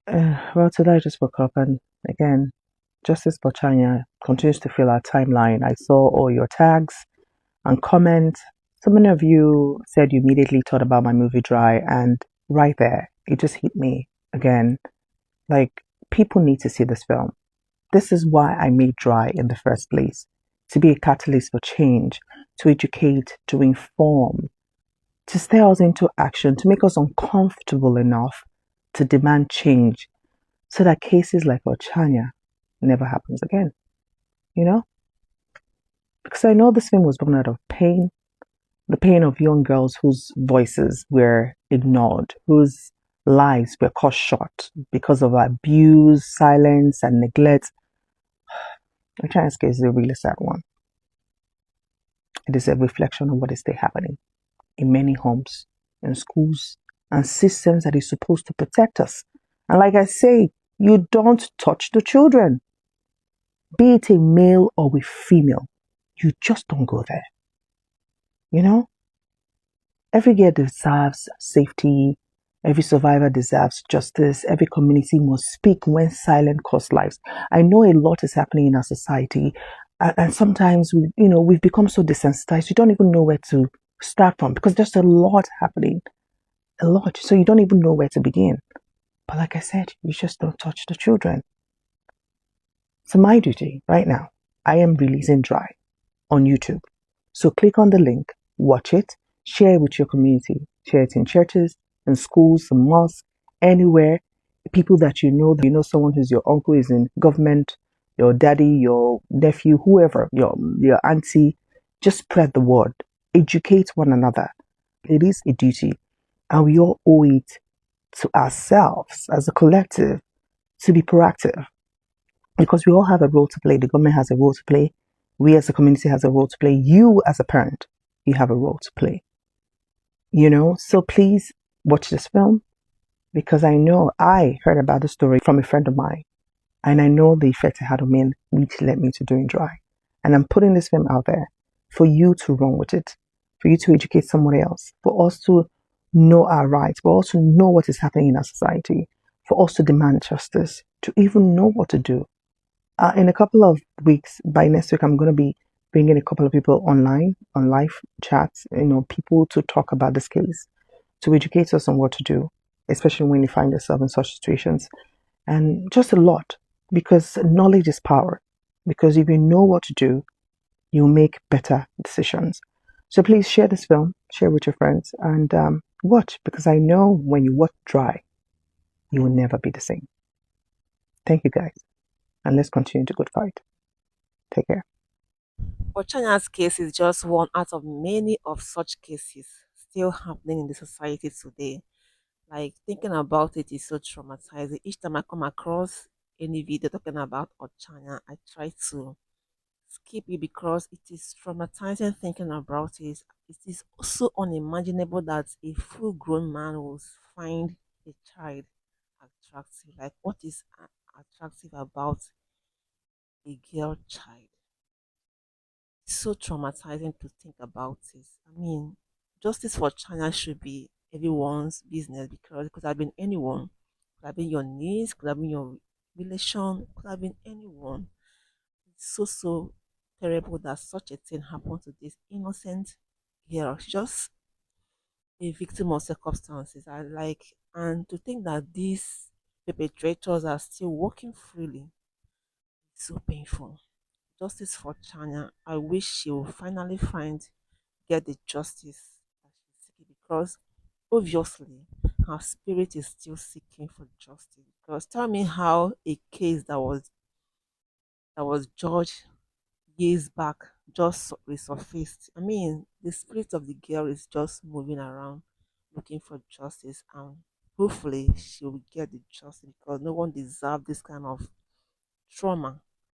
Well, today I just woke up and again, Justice Ochanya continues to fill our timeline. I saw all your tags and comments. So many of you said you immediately thought about my movie Dry, and right there, it just hit me again. Like, people need to see this film. This is why I made Dry in the first place, to be a catalyst for change, to educate, to inform, to stir us into action, to make us uncomfortable enough to demand change so that cases like Ochanya never happens again, you know? Because I know this film was born out of pain, the pain of young girls whose voices were ignored, whose lives were cut short because of abuse, silence, and neglect. Ochanya's case is a really sad one. It is a reflection of what is still happening in many homes, in schools, and systems that is supposed to protect us. And like I say, you don't touch the children, be it a male or a female. You just don't go there. You know, every girl deserves safety. Every survivor deserves justice. Every community must speak when silent costs lives. I know a lot is happening in our society, and sometimes we've become so desensitized. You don't even know where to start from because there's a lot happening, a lot. So you don't even know where to begin. But like I said, you just don't touch the children. So my duty right now, I am releasing Dry on YouTube. So click on the link, watch it, share it with your community, share it in churches, in schools, in mosques, anywhere. People that you know someone who's your uncle is in government, your daddy, your nephew, whoever, your auntie, just spread the word. Educate one another. It is a duty, and we all owe it to ourselves as a collective to be proactive because we all have a role to play. The government has a role to play. We as a community has a role to play. You as a parent, you have a role to play. So please watch this film because I know I heard about the story from a friend of mine and I know the effect it had on me, which led me to doing Dry. And I'm putting this film out there for you to run with it, for you to educate someone else, for us to know our rights, for us to know what is happening in our society, for us to demand justice, to even know what to do. In a couple of weeks, by next week, I'm going to be bringing a couple of people online, on live chats, people to talk about this case, to educate us on what to do, especially when you find yourself in such situations. And just a lot, because knowledge is power. Because if you know what to do, you'll make better decisions. So please share this film, share with your friends, and watch, because I know when you watch Dry, you will never be the same. Thank you, guys, and let's continue the good fight. Take care. Ochanya's case is just one out of many of such cases still happening in the society today. Like thinking about it is so traumatizing. Each time I come across any video talking about Ochanya, I try to skip it because it is traumatizing thinking about it. It is also unimaginable that a full grown man will find a child attractive. Like, what is attractive about a girl child? It's so traumatizing to think about it. I mean, justice for China should be everyone's business because it could have been anyone. Could have been your niece, could have been your relation, could have been anyone. It's so terrible that such a thing happened to this innocent girl. She's just a victim of circumstances. I like, and to think that these perpetrators are still walking freely, it's so painful. Justice for China. I wish she will finally get the justice that she's seeking because obviously her spirit is still seeking for justice. Because tell me how a case that was judged years back just resurfaced. I mean, the spirit of the girl is just moving around looking for justice, and hopefully she will get the justice because no one deserves this kind of trauma